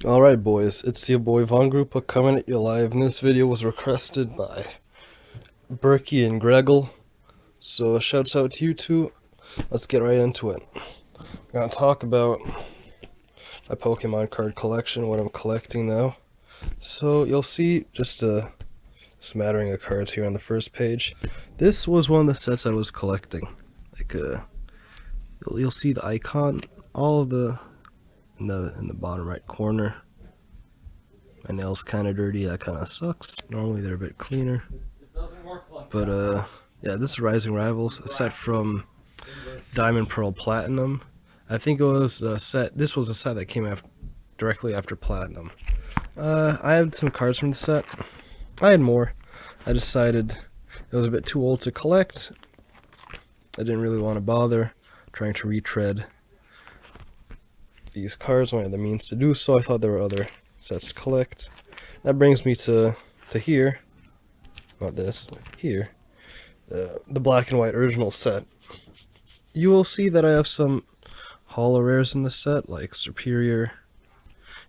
Alright boys, it's your boy Von Grupa coming at you live, and this video was requested by Berkey and Greggle, so shouts out to you two. Let's get right into it. I'm gonna talk about my Pokemon card collection, what I'm collecting now. So you'll see just a smattering of cards here on the first page. This was one of the sets I was collecting. You'll see the icon, all of the in the bottom right corner. My nails kind of dirty, that kind of sucks. Normally they're a bit cleaner. But yeah, this is Rising Rivals, a set from Diamond Pearl Platinum. I think it was a set, this was a set that came directly after Platinum. I had some cards from the set. I had more. I decided it was a bit too old to collect. I didn't really want to bother trying to retread these cards when I had the means to do so. I thought there were other sets to collect. That brings me to here. Not this, here. The black and white original set. You will see that I have some holo rares in the set, like Superior.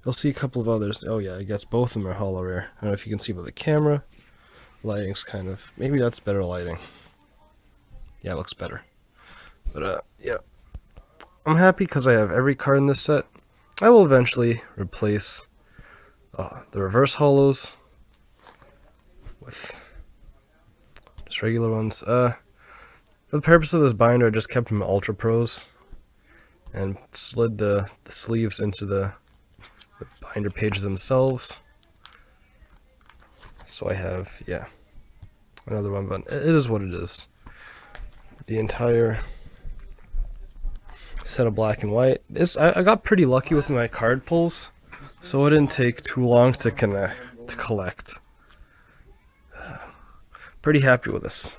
You'll see a couple of others. Oh yeah, I guess both of them are holo rare. I don't know if you can see by the camera. Lighting's kind of, maybe that's better lighting. Yeah, it looks better. But yeah. I'm happy because I have every card in this set. I will eventually replace the reverse holos with just regular ones. For the purpose of this binder, I just kept them Ultra Pros and slid the sleeves into the binder pages themselves. So I have, yeah, another one, but it is what it is. The entire set of black and white. I got pretty lucky with my card pulls, so it didn't take too long to collect. Pretty happy with this,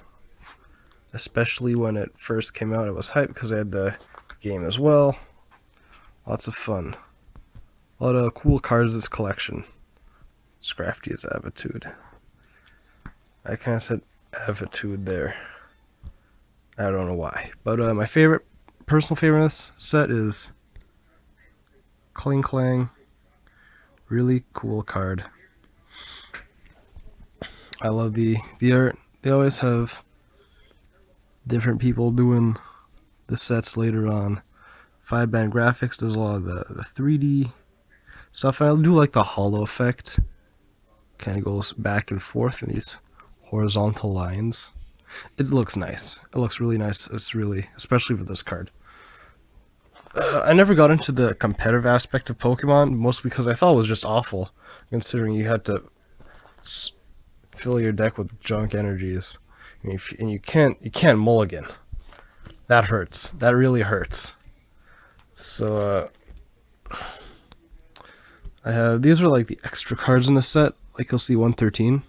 especially when it first came out. I was hyped because I had the game as well. Lots of fun. A lot of cool cards in this collection. Scrafty is Avitude. I kind of said Avitude there. I don't know why. But my personal favorite in this set is Kling Klang. Really cool card. I love the art. They always have different people doing the sets later on. 5-band graphics does a lot of the 3D stuff. And I do like the holo effect. Kind of goes back and forth in these horizontal lines. It looks nice. It looks really nice. It's really, especially for this card. I never got into the competitive aspect of Pokemon, mostly because I thought it was just awful, considering you had to fill your deck with junk energies, and you can't mulligan. That hurts. That really hurts. So I have, these are like the extra cards in the set. Like you'll see 113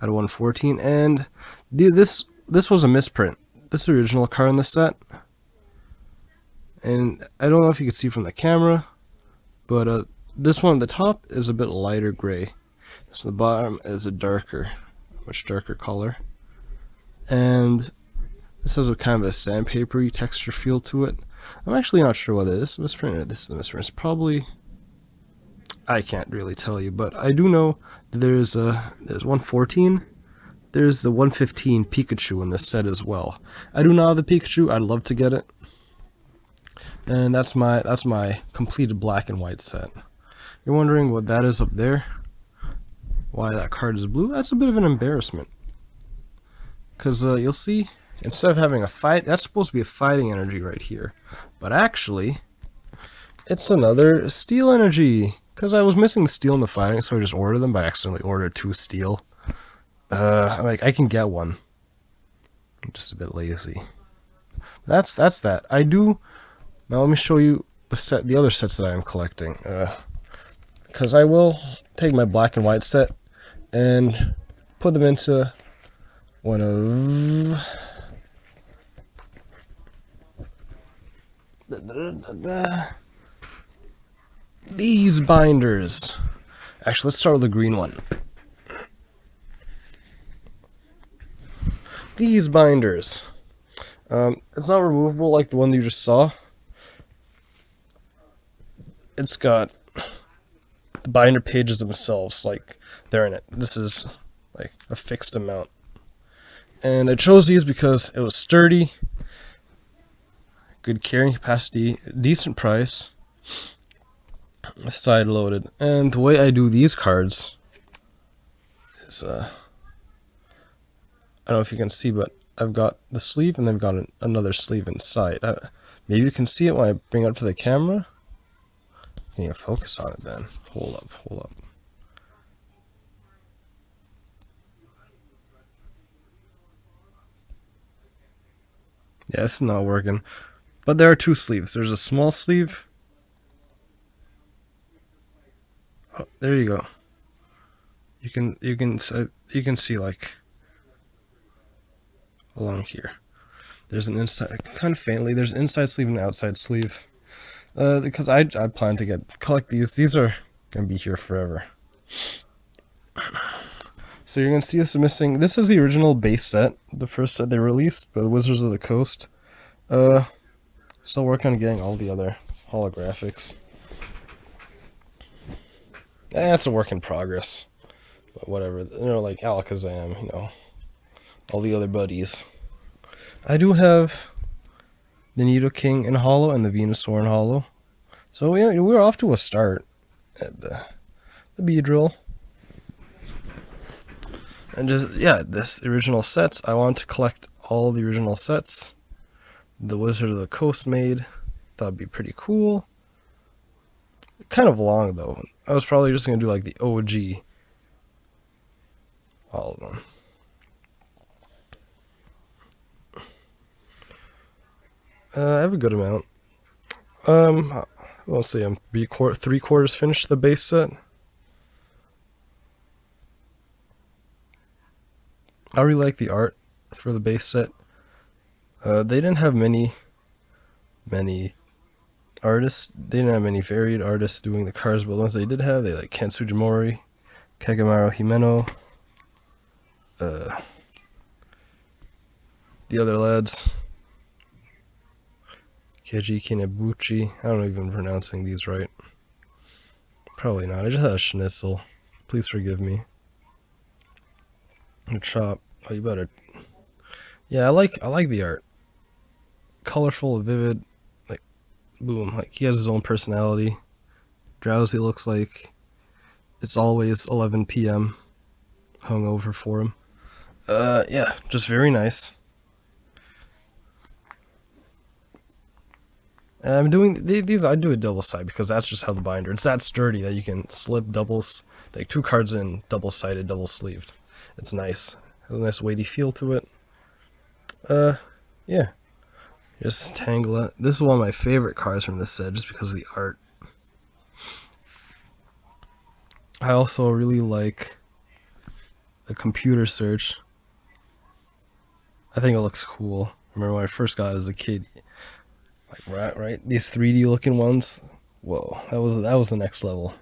out of 114, and this was a misprint. This is the original card in the set, and I don't know if you can see from the camera, but this one at the top is a bit lighter gray. So the bottom is a much darker color, and this has a kind of a sandpapery texture feel to it. I'm actually not sure whether this is a misprint or this is a misprint. It's probably, I can't really tell you, but I do know that there's 114. There's the 115 Pikachu in this set as well. I do not have the Pikachu. I'd love to get it. And that's my completed black and white set. You're wondering what that is up there? Why that card is blue? That's a bit of an embarrassment. Because you'll see, instead of having a fight, that's supposed to be a fighting energy right here. But actually, it's another steel energy. Because I was missing the steel in the fighting, so I just ordered them, but I accidentally ordered 2 steel. I can get one. I'm just a bit lazy. That's that. I do. Now let me show you the other sets that I am collecting. Because I will take my black and white set and put them into one of these binders. Actually, let's start with the green one. These binders. It's not removable like the one you just saw. it's got the binder pages themselves, like they're in it. This is like a fixed amount. And I chose these because it was sturdy, good carrying capacity, decent price, side loaded. And the way I do these cards is, I don't know if you can see, but I've got the sleeve and then I've got another sleeve inside. Maybe you can see it when I bring it up to the camera. Can you focus on it then? Hold up. Yeah, it's not working. But there are two sleeves. There's a small sleeve. Oh, there you go. You can see like along here. There's an inside, kind of faintly. There's an inside sleeve and an outside sleeve. Because I plan to collect these. These are gonna be here forever. So you're gonna see this missing. This is the original base set, the first set they released by the Wizards of the Coast. Still working on getting all the other holographics. It's a work in progress. But whatever, like Alakazam, all the other buddies. I do have the Nidoking in Holo and the Venusaur in Holo. So yeah, we're off to a start at the Beedrill. And this original sets. I want to collect all the original sets the Wizard of the Coast made. That'd be pretty cool. Kind of long though. I was probably just gonna do like the OG. All of them. I have a good amount. Let's see, I'm 3/4 finished the base set. I really like the art for the base set. They didn't have many artists. They didn't have many varied artists doing the cards, but the ones they did have, they like Ken Sugimori, Kagamaru Himeno, the other lads, Keiji Kinebuchi. I don't know if I'm pronouncing these right. Probably not. I just had a schnitzel. Please forgive me. A chop. Oh, you better. Yeah, I like the art. Colorful, vivid, like boom. Like he has his own personality. Drowsy looks like it's always 11 p.m. hungover for him. Yeah, just very nice. And I'm doing these. I do a double side because that's just how the binder. It's that sturdy that you can slip doubles, like 2 cards in, double sided, double sleeved. It's nice. Has a nice weighty feel to it. Yeah. Just tangle it. This is one of my favorite cards from this set, just because of the art. I also really like the computer search. I think it looks cool. I remember when I first got it as a kid. Like right, these 3D looking ones. Whoa, that was the next level.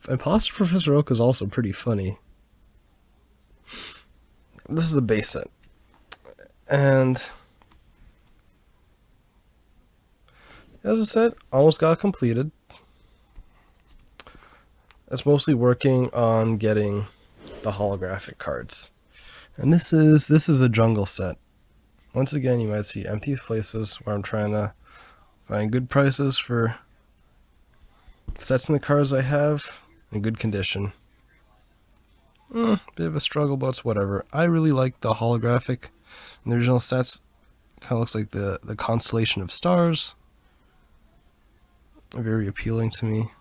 Imposter Professor Oak is also pretty funny. This is the base set. And as I said, almost got completed. It's mostly working on getting the holographic cards. And this is a jungle set. Once again, you might see empty places where I'm trying to find good prices for sets and the cards I have in good condition. Bit of a struggle, but it's whatever. I really like the holographic in the original sets. Kind of looks like the constellation of stars. Very appealing to me.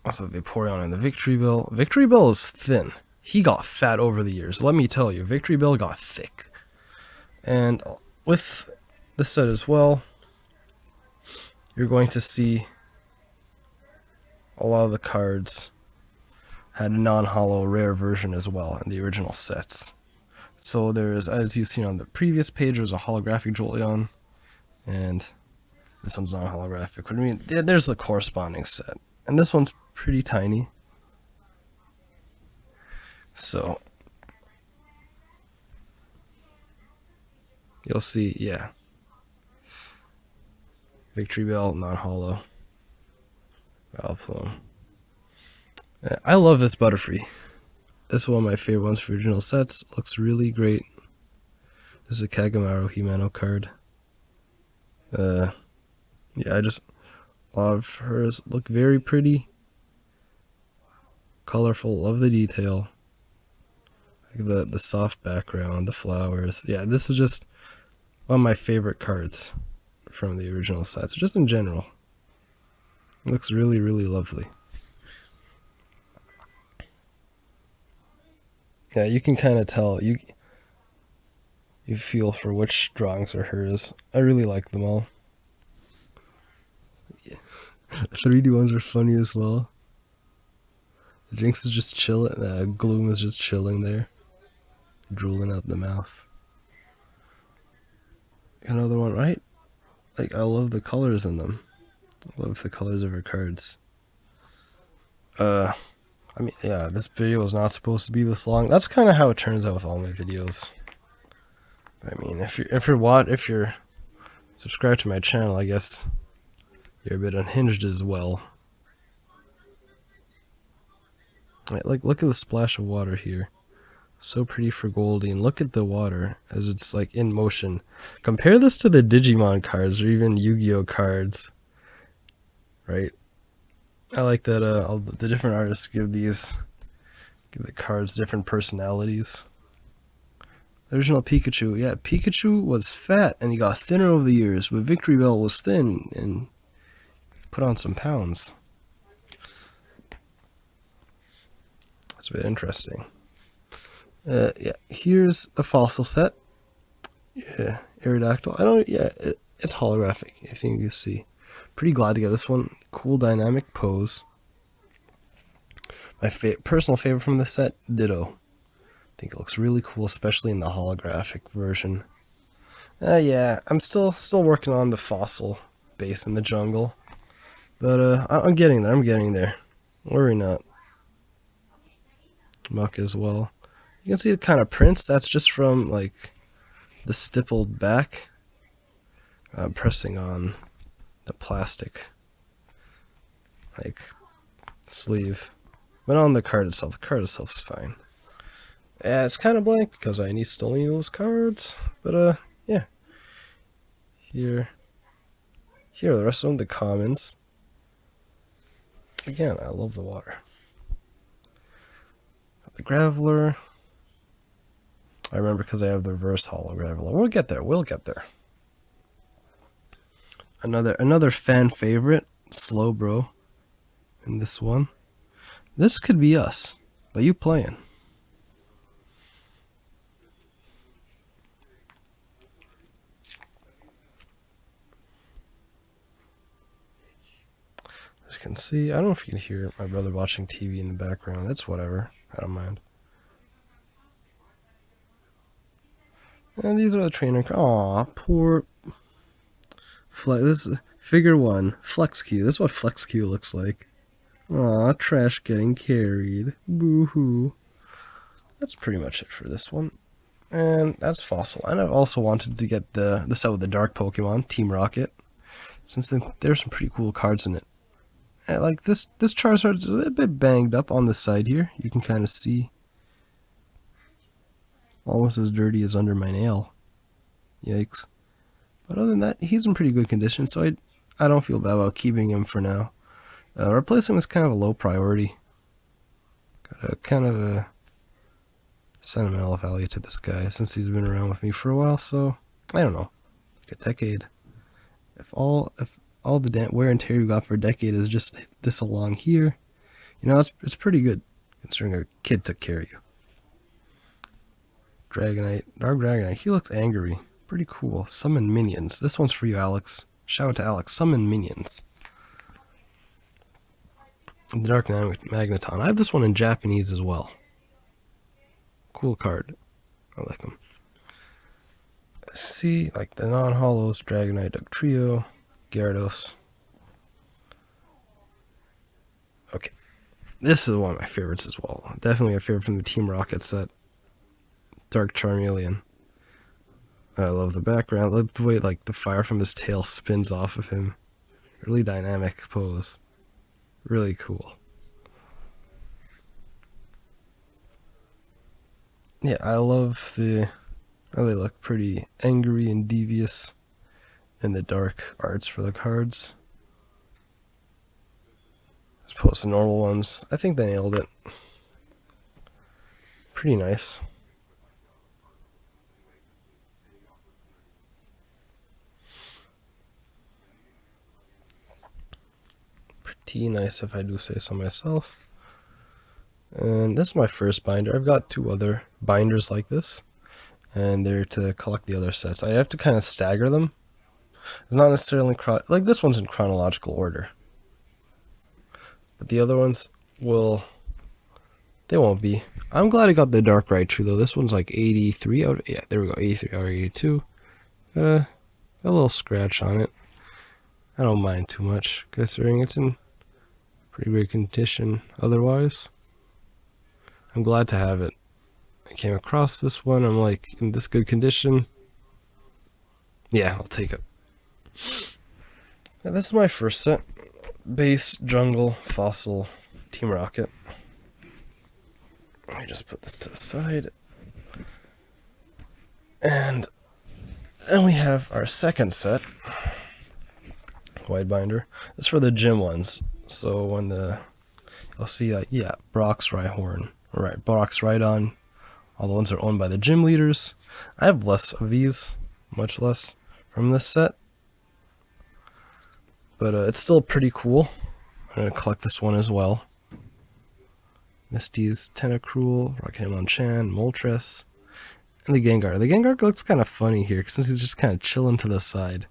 Also Vaporeon and the Victory Bell. Victory Bell is thin. He got fat over the years. Let me tell you, Victory Bell got thick. And with this set as well, you're going to see a lot of the cards had a non-holo rare version as well in the original sets. So there's, as you've seen on the previous page, there's a holographic Jolteon, and this one's not holographic. But I mean, there's the corresponding set, and this one's pretty tiny. So You'll see, yeah. Victory Bell, non-hollow. Valplume. I love this Butterfree. This is one of my favorite ones for original sets. Looks really great. This is a Kagamaru Himeno card. Yeah, I just love hers. Look very pretty. Colorful. Love the detail. Like the soft background, the flowers. Yeah, this is just one of my favorite cards from the original sets. Just in general. It looks really, really lovely. Yeah, you can kind of tell. You feel for which drawings are hers. I really like them all. Yeah. The 3D ones are funny as well. The Jinx is just chilling. Gloom is just chilling there, drooling out the mouth. Another one, right? Like, I love the colors in them. I love the colors of her cards. I mean, yeah, this video is not supposed to be this long. That's kind of how it turns out with all my videos. I mean, if you're subscribed to my channel, I guess you're a bit unhinged as well. Right, like, look at the splash of water here. So pretty for Goldie, and look at the water as it's like in motion. Compare this to the Digimon cards or even Yu-Gi-Oh cards, right? I like that all the different artists give the cards different personalities. The original Pikachu, yeah, Pikachu was fat and he got thinner over the years, but Victory Bell was thin and put on some pounds. That's a bit interesting. Yeah, here's a fossil set. Yeah, Aerodactyl. It's holographic, I think you can see. Pretty glad to get this one. Cool dynamic pose. My personal favorite from the set, Ditto. I think it looks really cool, especially in the holographic version. Yeah, I'm still working on the fossil base in the jungle. But I'm getting there. Worry not. Muck as well. You can see the kind of prints. That's just from, like, the stippled back. Pressing on the plastic, like, sleeve. But on the card itself is fine. Yeah, it's kind of blank because I still need those cards. But, yeah. Here are the rest of them, the commons. Again, I love the water. The Graveler. I remember because I have the reverse holo Graveler. We'll get there. Another fan favorite, Slowbro. In this one. This could be us, but you playing. As you can see, I don't know if you can hear my brother watching TV in the background. That's whatever. I don't mind. And these are the trainer. Aw, poor. This is figure 1, Flex Q. This is what Flex Q looks like. Aw, trash getting carried. Boo-hoo. That's pretty much it for this one. And that's Fossil. And I've also wanted to get the set with the dark Pokemon, Team Rocket, since there's some pretty cool cards in it. And like this Charizard's a bit banged up on the side here. You can kind of see. Almost as dirty as under my nail. Yikes. But other than that, he's in pretty good condition, so I don't feel bad about keeping him for now. Replacing him is kind of a low priority. Got a kind of a sentimental value to this guy since he's been around with me for a while, so I don't know, like a decade. If all the wear and tear you got for a decade is just this along here, you know, it's pretty good considering a kid took care of you. Dragonite, Dark Dragonite, he looks angry. Pretty cool. Summon minions. This one's for you, Alex. Shout out to Alex. Summon minions. The Dark Magneton. I have this one in Japanese as well. Cool card. I like them. See, like the non-holos, Dragonite, Dugtrio, Gyarados. Okay. This is one of my favorites as well. Definitely a favorite from the Team Rocket set. Dark Charmeleon. I love the background. I love the way like the fire from his tail spins off of him. Really dynamic pose. Really cool. Yeah, I love how they look pretty angry and devious in the dark arts for the cards. As opposed to normal ones. I think they nailed it. Pretty nice. Pretty nice if I do say so myself. And this is my first binder. I've got 2 other binders like this, and they're to collect the other sets. I have to kind of stagger them. It's not necessarily like this one's in chronological order, but the other ones they won't be. I'm glad I got the Dark Raichu though. This one's like 83 out. Yeah, there we go. 83 out of 82. Got a little scratch on it. I don't mind too much considering it's in pretty great condition otherwise. I'm glad to have it. I came across this one. I'm like, in this good condition. Yeah, I'll take it. Now, this is my first set. Base, Jungle, Fossil, Team Rocket. I just put this to the side. And then we have our second set. White binder. This is for the gym ones. So when you'll see like, yeah, Brock's Rhyhorn. Right, Brock's Rhydon. All the ones that are owned by the gym leaders. I have less of these, much less from this set. But it's still pretty cool. I'm going to collect this one as well. Misty's Tentacruel, Rocketmon-chan, Moltres, and the Gengar. The Gengar looks kind of funny here since he's just kind of chilling to the side.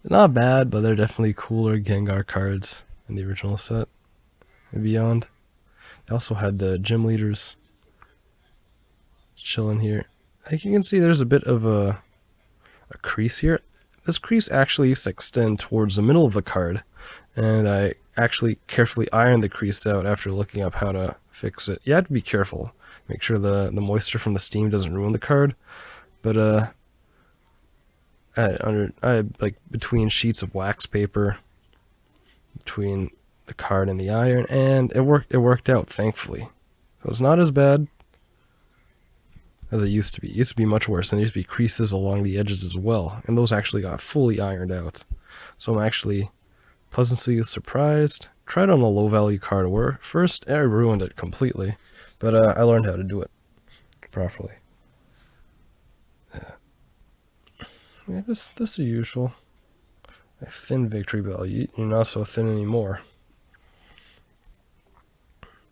Not bad, but they're definitely cooler Gengar cards in the original set and beyond. They also had the gym leaders chilling here. Like you can see, there's a bit of a crease here. This crease actually used to extend towards the middle of the card, and I actually carefully ironed the crease out after looking up how to fix it. You have to be careful. Make sure the moisture from the steam doesn't ruin the card. But I had like between sheets of wax paper between the card and the iron, and it worked out, thankfully. So it's not as bad as it used to be. It used to be much worse, and there used to be creases along the edges as well, and those actually got fully ironed out. So I'm actually pleasantly surprised. Tried on a low value card first, and I ruined it completely, but I learned how to do it properly. Yeah, this is the usual. A thin victory bell. You're not so thin anymore.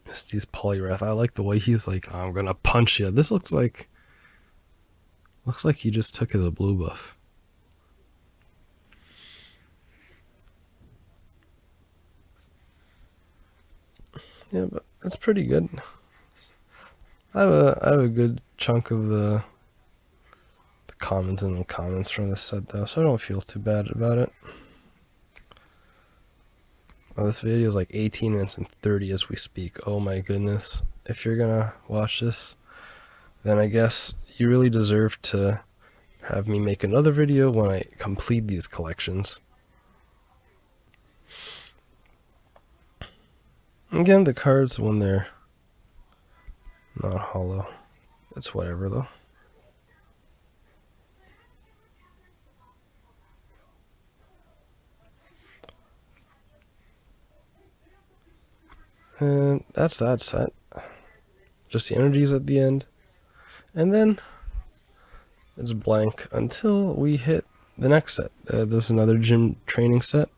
Misty's Poliwrath. I like the way he's like, I'm gonna punch you. This looks like he just took his blue buff. Yeah, but that's pretty good. I have a good chunk of the commons and uncommons from this set though, so I don't feel too bad about it. Well, this video is like 18 minutes and 30 as we speak. Oh my goodness. If you're gonna watch this, then I guess you really deserve to have me make another video when I complete these collections. Again, the cards when they're not hollow, it's whatever though. And that's that set. Just the energies at the end. And then it's blank until we hit the next set. There's another gym training set.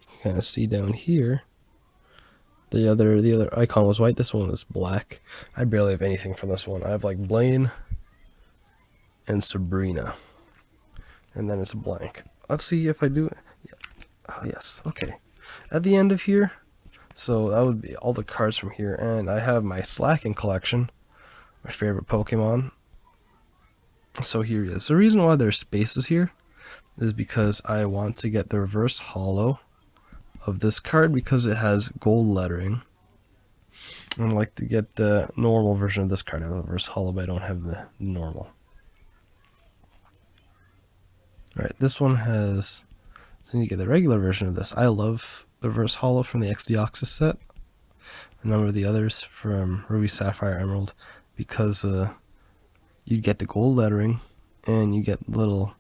You can kind of see down here. The other icon was white. This one is black. I barely have anything from this one. I have like Blaine and Sabrina. And then it's blank. Let's see if I do it. Yeah. Oh, yes. Okay. At the end of here, so that would be all the cards from here. And I have my Slacking collection, my favorite Pokemon. So here it is. The reason why there's spaces here is because I want to get the reverse holo of this card because it has gold lettering. I'd like to get the normal version of this card. I have the reverse holo, but I don't have the normal. Alright, this one has, so you get the regular version of this. I love the reverse holo from the XD set. A number of the others from Ruby, Sapphire, Emerald, because you get the gold lettering and you get little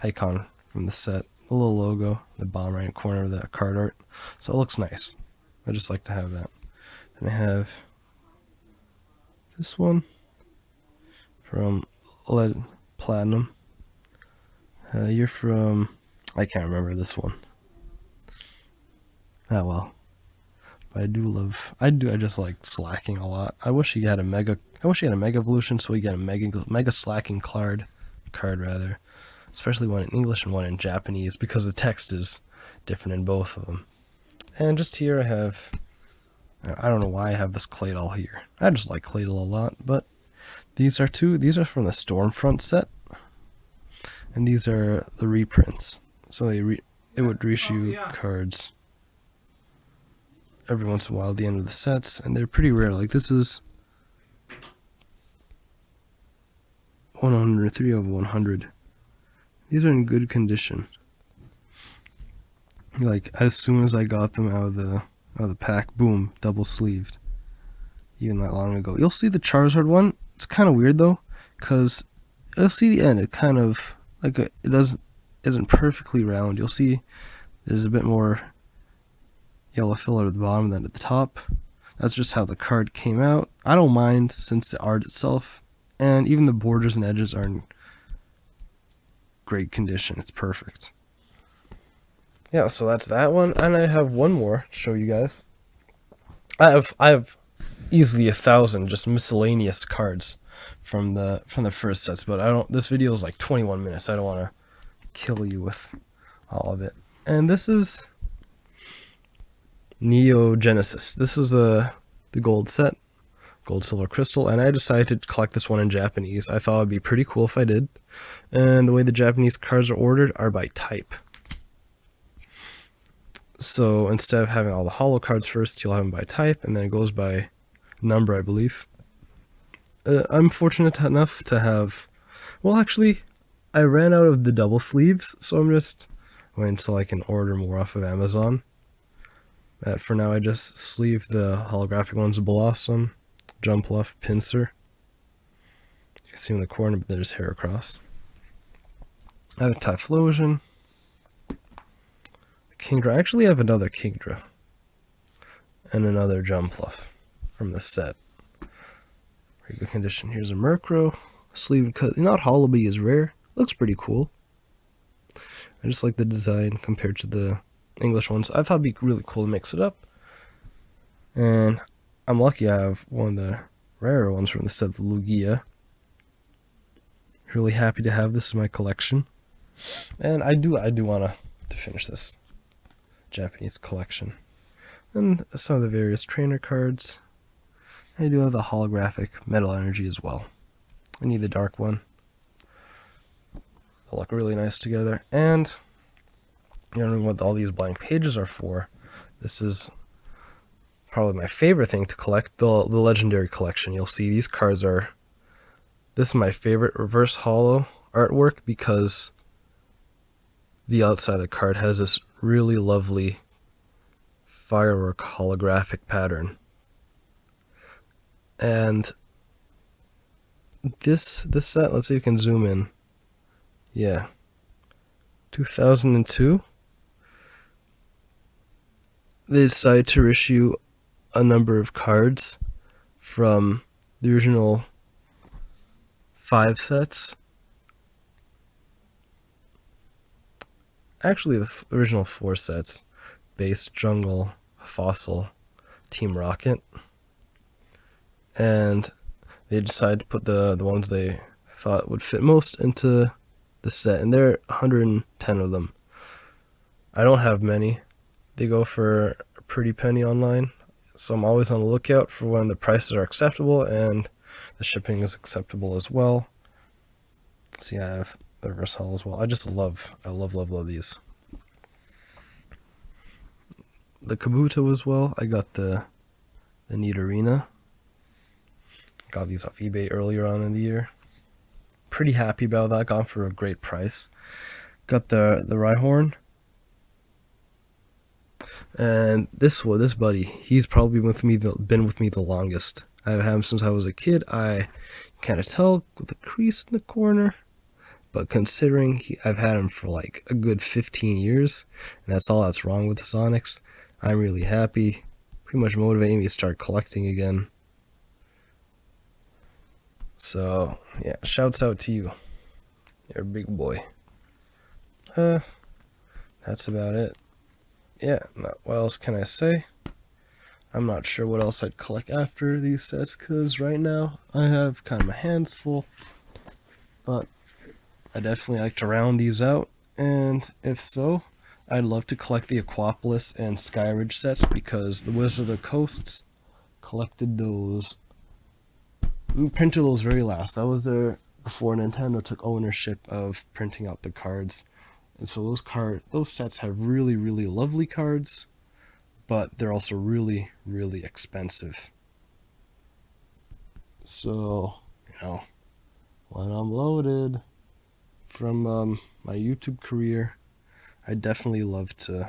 icon from the set, the little logo, the bottom right corner of the card art. So it looks nice. I just like to have that. And I have this one from Lead Platinum. You're from, I can't remember this one. Ah well. But I just like slacking a lot. I wish you had a mega evolution so we get a mega slacking card rather. Especially one in English and one in Japanese, because the text is different in both of them. And just here I have, I don't know why I have this Claydol here. I just like Claydol a lot, but these are from the Stormfront set. And these are the reprints. So it would reissue cards every once in a while at the end of the sets, and they're pretty rare. Like this is 103 of 100. These are in good condition. Like as soon as I got them out of the pack, boom, double sleeved. Even that long ago. You'll see the Charizard one. It's kind of weird though, because you'll see the end. It kind of like isn't perfectly round. You'll see there's a bit more yellow filler at the bottom than at the top. That's just how the card came out. I don't mind, since the art itself and even the borders and edges are in great condition. It's perfect. Yeah, so that's that one, and I have one more to show you guys. I have easily 1,000 just miscellaneous cards from the first sets, but I don't. This video is like 21 minutes. I don't want to kill you with all of it. And this is Neo Genesis. This is the gold set, gold, silver, crystal, and I decided to collect this one in Japanese. I thought it'd be pretty cool if I did. And the way the Japanese cards are ordered are by type. So instead of having all the holo cards first, you'll have them by type, and then it goes by number, I believe. I'm fortunate enough to have, well, actually, I ran out of the double sleeves, so I'm just waiting until I can order more off of Amazon. For now, I just sleeve the holographic ones: Blossom, Jumpluff, Pinsir. You can see in the corner, but there's Heracross. I have a Typhlosion, Kingdra. I actually have another Kingdra and another Jumpluff from the set. Very good condition. Here's a Murkrow, sleeve cut. Not Holoby is rare. Looks pretty cool. I just like the design compared to the English ones. I thought it'd be really cool to mix it up. And I'm lucky I have one of the rarer ones from the set, the Lugia. Really happy to have this in my collection. And I do want to finish this Japanese collection. And some of the various trainer cards. I do have the holographic Metal Energy as well. I need the dark one. They'll look really nice together. And you don't know what all these blank pages are for. This is probably my favorite thing to collect, the Legendary Collection. You'll see these cards are, this is my favorite reverse holo artwork, because the outside of the card has this really lovely firework holographic pattern. And this set, let's see if you can zoom in. Yeah. 2002. They decided to issue a number of cards from the original 5 sets. Actually, the original 4 sets: Base, Jungle, Fossil, Team Rocket. And they decided to put the ones they thought would fit most into the set, and there are 110 of them. I don't have many. They go for a pretty penny online, so I'm always on the lookout for when the prices are acceptable and the shipping is acceptable as well. See, I have the reverse holo as well. I love these. The Kabuto as well. I got the Nidorina. Got these off eBay earlier on in the year. pretty happy about that. Got for a great price. Got the Rhyhorn. And this buddy, he's probably been with me the longest. I've had him since I was a kid. I kind of tell with the crease in the corner, but considering I've had him for like a good 15 years, and that's all that's wrong with the Sonics, I'm really happy. Pretty much motivating me to start collecting again. So yeah, shouts out to you. You're a big boy. That's about it. Yeah, what else can I say? I'm not sure what else I'd collect after these sets, because right now I have kind of my hands full. But I definitely like to round these out, and if so, I'd love to collect the Aquapolis and Skyridge sets, because the Wizard of the Coasts collected those. We printed those very last. I was there before Nintendo took ownership of printing out the cards. And so those sets have really, really lovely cards, but they're also really, really expensive. So, when I'm loaded from my YouTube career, I definitely love to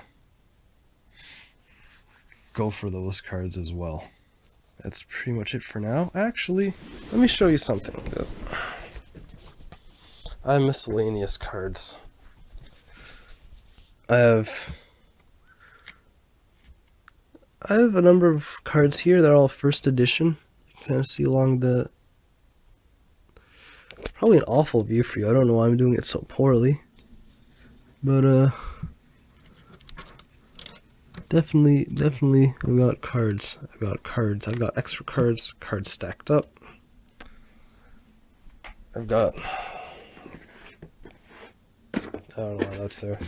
go for those cards as well. That's pretty much it for now. Actually, let me show you something. I have miscellaneous cards. I have a number of cards here. They're all first edition. You can kind of see along the... Probably an awful view for you. I don't know why I'm doing it so poorly. But, definitely, I've got cards. I've got extra cards stacked up. I've got... I don't know why that's there.